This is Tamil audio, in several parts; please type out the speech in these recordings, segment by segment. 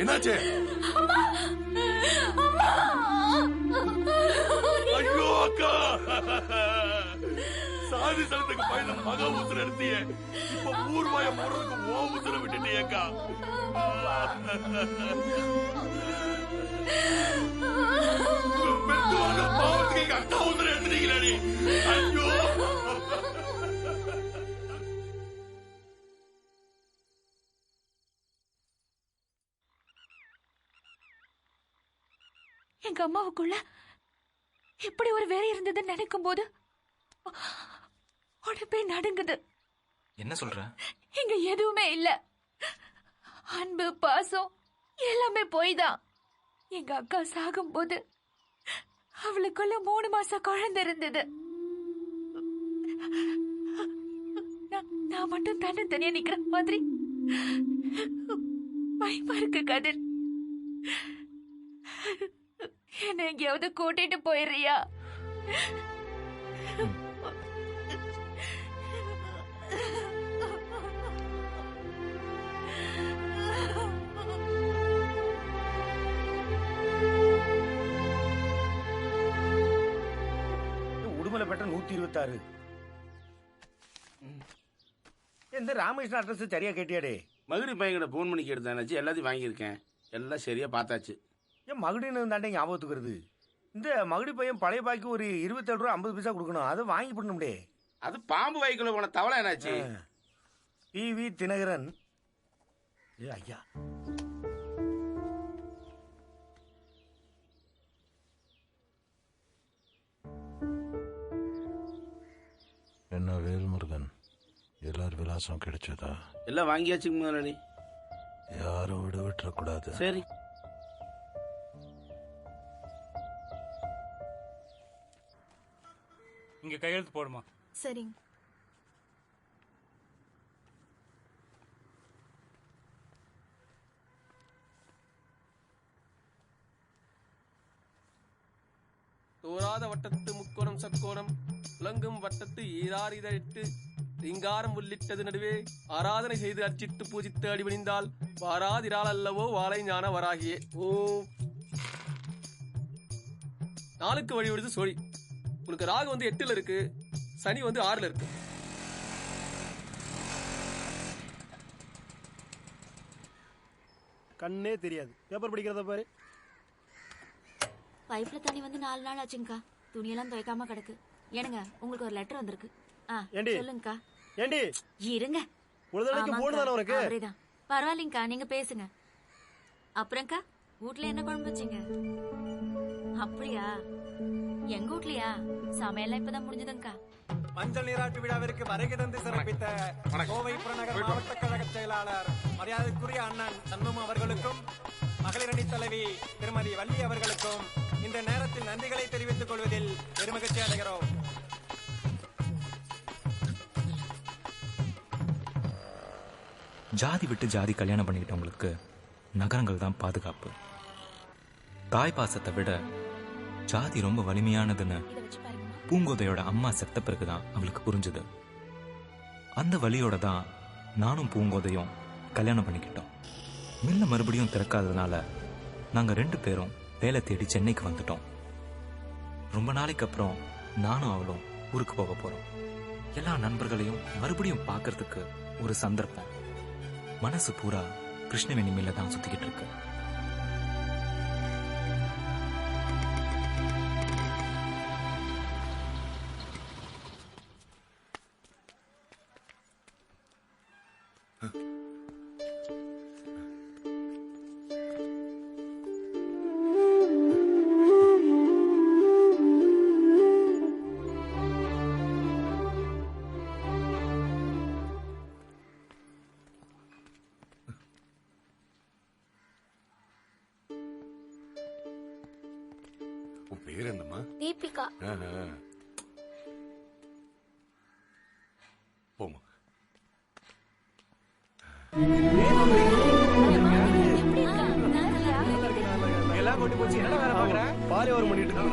என்னாச்சு? ஐயோ அக்கா, சாதி சனத்துக்கு பயந்த மக உசுர எடுத்தியே, இப்ப ஊர்வாய போறதுக்கு ஓ உசுர விட்டுட்டியக்கா. பாவத்துக்கு எங்க அக்கா உசுர எடுத்துட்டீங்களா நீ? ஐயோ. எங்க அம்மாவுக்குள்ள இப்படி ஒரு வேலை இருந்ததுன்னு நினைக்கும் போது உடம்பே நடுங்குது. என்ன சொல்ற? இங்க எதுவுமே இல்ல. அன்பு பாசம் எல்லாமே போய் தான். எங்க அக்கா சாகும் போது அவளுக்குள்ள 3 மாசம் குழந்தை இருந்தது. நான் மட்டும் தனியா நிக்கிற மாதிரி பயமா இருக்கு கதிர். என்ன எங்கேயாவது கூட்டிட்டு போயிடுறியா? உடுமலைப்பேட்டை 126. இந்த ராமகிருஷ்ணன் அட்ரஸ் சரியா கேட்டியாடே? மகுடி பையன் போன் பண்ணி கேட்டுதானாச்சு, எல்லாத்தையும் வாங்கியிருக்கேன், எல்லாம் சரியா பார்த்தாச்சு. ஏன் மகுடின்னு தாண்டே ஞாபகத்துக்கு வருது. இந்த மகுடி பையன் பழைய பாய்க்கு ஒரு 27 ரூபா 50 பைசா கொடுக்கணும், அதை வாங்கி பண்ணணும்டே. அது பாம்பு வாய்க்குள்ள போன தவளை என்னாச்சு? டிவி தினகரன். ஏ ஐயா, என்ன வேல்முருகன், எல்லார் விலாசம் கிடைச்சதா? எல்லாம் வாங்கியாச்சுங்க முதலாளி. யாரும் விட்டுறக்கூடாது. சரி. இங்க கையெழுத்து போடுமா? சரிங்க. தோராத வட்டத்து முக்கோணம் சக்கோணம் உலங்கும் வட்டத்து ஈரார் இதழிட்டு ரீங்காரம் உள்ளிட்டது நடுவே ஆராதனை செய்து அர்ச்சித்து பூஜித்து அடிபணிந்தால் வாராதிரால் அல்லவோ வாழை ஞான வராகியே. ஓ, 4க்கு வழிவிடுது சோழி. உங்களுக்கு ராகு வந்து 8ல இருக்கு, சனி வந்து 6ல இருக்கு. கண்ணே தெரியாது, பேப்பர் படிக்கிறத பாரு. பைப்ல தண்ணி வந்து 4 நாள் ஆச்சுங்கக்கா, துணியெல்லாம் துவைக்காம கிடக்கு. ஏனுங்க, உங்களுக்கு ஒரு லெட்டர் வந்திருக்கு. சொல்லுங்கக்கா. ஏண்டி இருங்க, உனக்கு போன் தானே உனக்கு? அப்படிதான். பரவாயில்லைங்கக்கா, நீங்க பேசுங்க. அப்புறம்க்கா, வீட்ல என்ன குழம்பு வச்சீங்க? அப்படியா, எங்க வீட்லயா? சமையல்லாம் இப்பதான் முடிஞ்சதுங்கக்கா. மஞ்சள் நீராட்டு விழாவிற்கு வருகை தந்து சிறப்பித்த கோவை புறநகர் மாவட்ட கழக செயலாளர் மரியாதைக்குரிய அண்ணன் சண்முகம் அவர்களுக்கும் மகளிர் அணி தலைவி திருமதி வள்ளி அவர்களுக்கும் இந்த நேரத்தில் நன்றிகளை தெரிவித்துக் கொள்வதில் பெருமகிழ்ச்சி அடைகிறோம். ஜாதி விட்டு ஜாதி கல்யாணம் பண்ணிக்கிட்டவங்களுக்கு நகரங்கள் தான் பாதுகாப்பு. தாய் பாசத்தை விட ஜாதி ரொம்ப வலிமையானதுன்னு பூங்கோதையோட அம்மா செத்த பிறகுதான் அவளுக்கு புரிஞ்சுது. அந்த வழியோட தான் நானும் பூங்கோதையும் கல்யாணம் பண்ணிக்கிட்டோம். மில்ல மறுபடியும் திறக்காததுனால நாங்க 2 பேரும் வேலை தேடி சென்னைக்கு வந்துட்டோம். ரொம்ப நாளைக்கு அப்புறம் நானும் அவளும் ஊருக்கு போக போறோம். எல்லா நண்பர்களையும் மறுபடியும் பார்க்கறதுக்கு ஒரு சந்தர்ப்பம். மனசு பூரா கிருஷ்ணவேணி மில்ல தான் சுத்திக்கிட்டு இருக்கு. பேர் என்னம்மா? தீபிகா. போமா. எல்லாம் கொண்டு போச்சு. என்ன வேலை பாக்குற? பாரி ஒரு பண்ணிட்டு இருக்கா.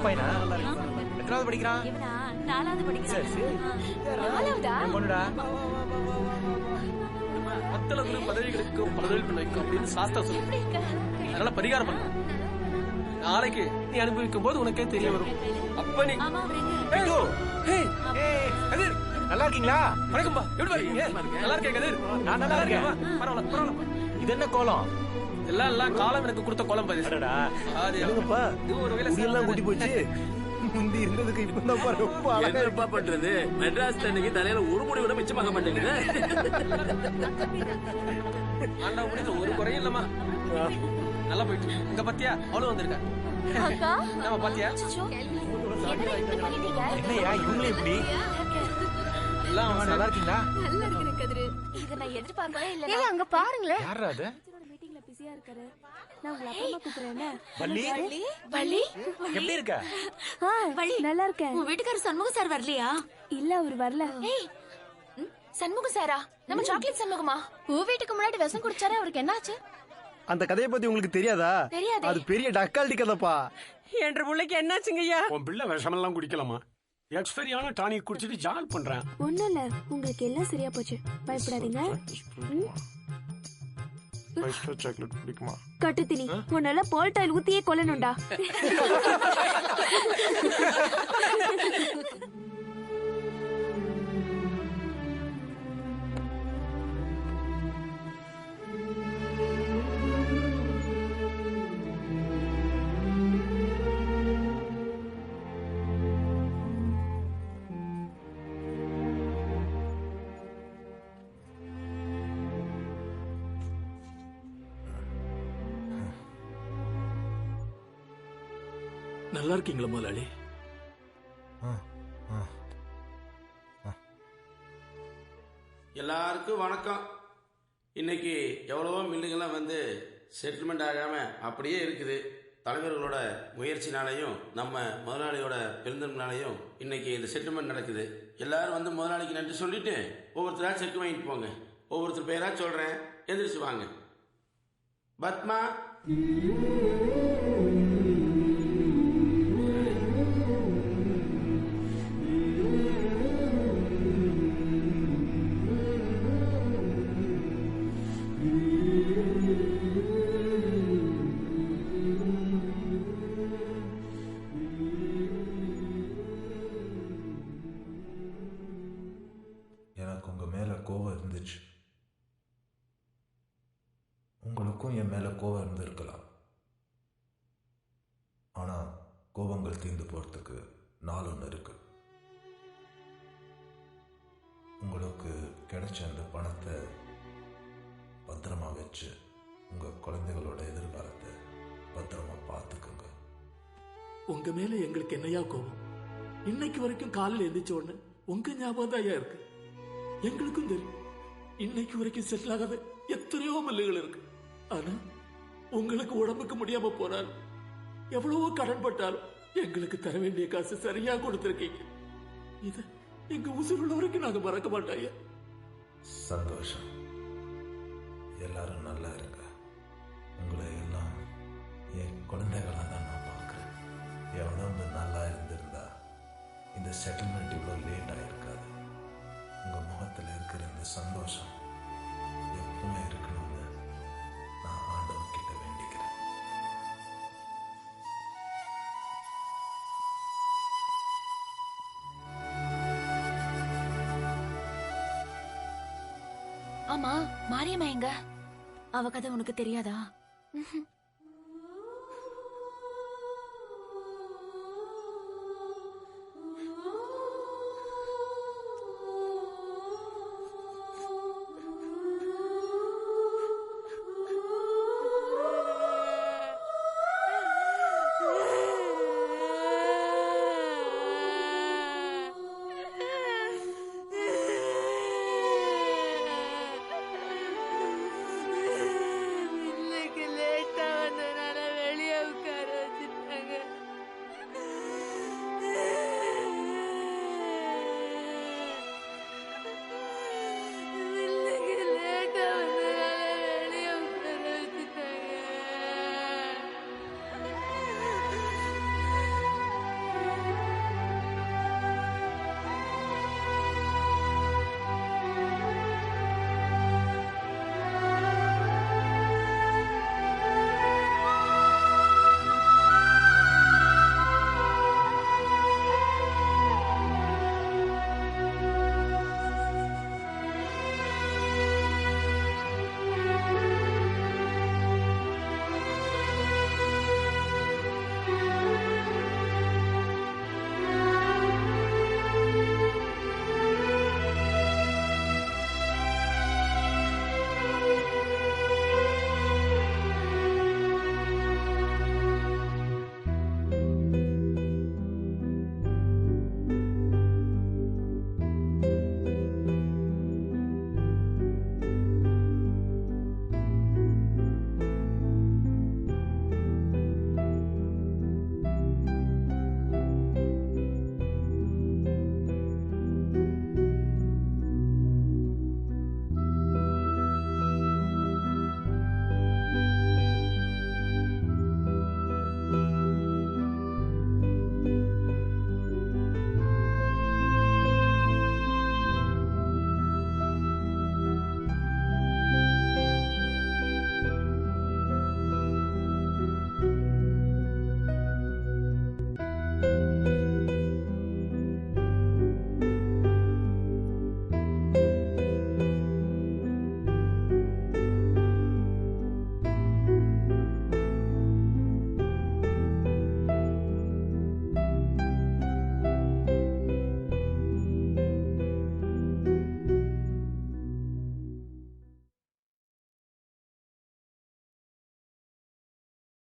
பையனா எத்தனாவது படிக்கிறான்? 4வது படிக்கிறான். சரி சரி. 4வதா? பொண்ணுடா. மத்தள பதவிகளுக்கும் பதவிகள் வைக்கும் அப்படின்னு சாஸ்திரம் சொல்லு. அதனால பரிகாரம் பண்ண நாளைக்கு நீ அனுபவிக்கும் போது உனக்கே தெரிய வரும். அப்ப நீ ஆமா அவர் எங்க ஐயோ, ஹேய், கதிர் நல்லா இருக்கீங்களா? வணக்கம்பா, எப்படி இருக்கீங்க? நல்லா இருக்கேன் கதிர். நான் நல்லா இருக்கேன். பரவாயில்ல பரவாயில்ல. இது என்ன கோலம்? எல்லாம் காலம் எனக்கு கொடுத்த கோலம் பாரு. அடடா, அது என்னங்கப்பா இது ஒரு வேலை முடியெல்லாம் கூட்டி போச்சு. முந்தி இருந்ததுக்கு இப்பதான் பாரு, ரொம்ப அழகா இருக்கு. என்னப்பா பண்றது? மெட்ராஸ் தண்ணிக்கு தலையில ஒரு முடி விட மிச்சமாக மாட்டேங்குது. ஆண்டா முடிஞ்ச ஒரு குறையும் இல்லம்மா. நல்லா போயிட்டு இருக்கு. இங்க பாத்தியா அவளும் வந்திருக்கா. அக்கா நம்ம பாத்தியா என்னடா இப்படி பண்ணிட்டீங்க? என்னையா இவங்களே இப்படி? எல்லாம் நல்லா இருக்கீங்களா? நல்லா இருக்கிறேன் கதிரு. இத நான் எதிர்பார்க்கவே இல்ல. ஏய் அங்க பாருங்களே. யாரா அது? மீட்டிங்ல பிஸியா இருக்காரு. நான் உங்களை அப்புறமா கூப்பிடுறேன். வள்ளி, வள்ளி எப்படி இருக்க? வள்ளி நல்லா இருக்கேன். உன் வீட்டுக்காரர் சண்முகம் சார் வரலையா? இல்ல அவர் வரல. ஏய் சண்முகம் சாரா? நம்ம சாக்லேட் சண்முகமா? பூ வீட்டுக்கு முன்னாடி விஷம் குடிச்சாரு, அவருக்கு என்னாச்சு? அந்த கதையை பத்தி உங்களுக்கு தெரியாதா? தெரியாதே. அது பெரிய டக்கால்டி கதைப்பா. என்ற பிள்ளைக்கு என்னாச்சுங்கய்யா? உன் பிள்ளை விஷமெல்லாம் குடிக்கலாமா? எக்ஸ்பெரியான டானிக் குடிச்சிட்டு ஜால் பண்றேன். ஒண்ணும் இல்ல, உங்களுக்கு எல்லாம் சரியா போச்சு, பயப்படாதீங்க. சாக்லேட் குடிக்குமா? கட்டுத்தினி உன்னால போல்டாயில் ஊத்தியே கொல்லணும்டா. நல்லா இருக்கீங்களா முதலாளி? எல்லாருக்கும் வணக்கம். இன்னைக்கு எவ்வளவோ மில்லுங்கெல்லாம் வந்து செட்டில்மெண்ட் ஆகாம அப்படியே இருக்குது. தலைவர்களோட முயற்சினாலையும் நம்ம முதலாளியோட பெருந்தன்மையாலையும் இன்னைக்கு இந்த செட்டில்மெண்ட் நடக்குது. எல்லாரும் வந்து முதலாளிக்கு நன்றி சொல்லிட்டு ஒவ்வொருத்தரா செக் வாங்கிட்டு போங்க. ஒவ்வொருத்தர் பேரா சொல்றேன், எந்திரிச்சு வாங்க. பத்மா, எனக்கு உங்க மேல கோவம் இருந்துச்சு. உங்களுக்கும் என் மேல கோவம் இருந்திருக்கலாம். ஆனா கோபங்கள் தீர்ந்து போறதுக்கு நாள் ஒன்று இருக்கு. உங்களுக்கு கிடைச்ச அந்த பணத்தை பத்திரமா வச்சு உங்க குழந்தைகளோட எதிர்காலத்தை பத்திரமா பார்த்துக்குங்க. உங்க மேல எங்களுக்கு என்னையா கோபம்? இன்னைக்கு வரைக்கும் காலையில் எந்திரிச்ச உடனே உங்க ஞாபகம் தான் ஐயா இருக்கு. எங்களுக்கும் தெரியும் இன்னைக்கு வரைக்கும் செட்டில் ஆகாத எத்தனையோ மில்லுகள் இருக்கு. ஆனா உங்களுக்கு உடம்புக்கு முடியாம போனாலும் எவ்வளவோ கடன் பட்டாலும் எங்களுக்கு தர வேண்டிய காசு சரியா கொடுத்திருக்கீங்க. இத எங்க உசுருள்ள வரைக்கும் நாங்க மறக்க மாட்டோம் ஐயா. சந்தோஷம். எல்லாரும் நல்லா இருங்க. உங்களை எல்லாம் என் குழந்தைகளாக தான் நான் பார்க்குறேன். என் உடம்பு நல்லா இருந்திருந்தா இந்த செட்டில்மெண்ட் இவ்வளோ லேட் ஆகிருக்காது. உங்கள் முகத்தில் இருக்கிற இந்த சந்தோஷம் எப்பவுமே இருக்கணும்னு நான் ஆண்டவன் கிட்ட வேண்டிக்கிறேன். ஆமா, மாரியம்மா எங்க? அவ கதை உனக்கு தெரியாதா?